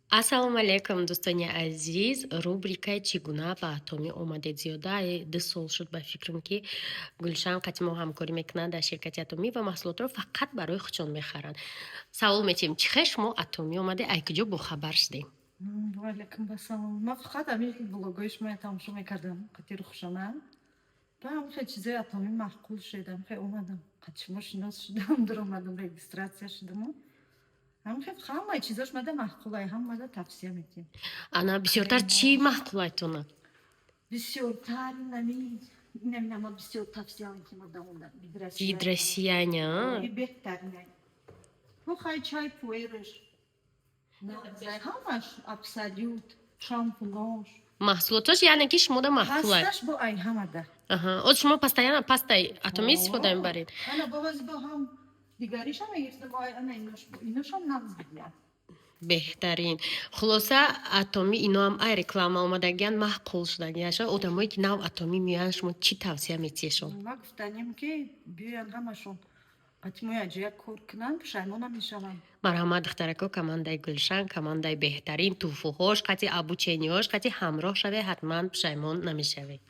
ассалому алайкум, дӯстони азиз. Рубрикаи чӣ гуна ба атомӣ омадед? Зиёда 2 сол шуд ба фикрам, ки Гулшан қати мо ҳамкорӣ мекунад дар ширкати атомӣ ва маҳсулотро фақат барои худшон мехаранд. Савол метиҳем, чӣ хеш мо атомӣ омаде, айкуҷо бохабар шудем? وعلیکم السلام. من فقط همین بلاگای شما تماشا میکردم، خاطر خوشانه. و هم خیلی چیزای اتمی معقول شدم، خیلی اومدم. قد شما شناس شدم، در اومدم رجیستراسیا شدم. هم خیلی همه چیزاش مده معقوله، هم مده توصیه میتیم. Ана бисёртар чӣ маҳқулайтона? بسیارتر نمیدونم بسیار توصیه میتیم مده اونده. Гидросияня. بهترینه. خو خیلی چای پویرش. همش ابسلیوت، شامپوناش. Маҳсулотош яъне ки шумода маҳқулай. هستش با ای همه ده. Аҳа. Оз шумо пастаяна пастай атомӣ истифода мебаред? انا باز با هم دیگریش هم میگفتم با انا ایناش هم نمیدونم. بهترین. خلاصه атомӣ ино ҳам ай реклама омадагиян маҳқул шудагиян. Шо одамое ки нав атомӣ меоянд, шумо чӣ тавсия метиҳешон? ما گفتنیم که بیان همشون قطعی اجرا کار کنن پشیمان نمیشن. марҳамат духтарако, командаи Гулшан, командаи беҳтарин, туфуҳош, қати абучениҳош, қати ҳамроҳ шавед, ҳатман пушаймон намешавед.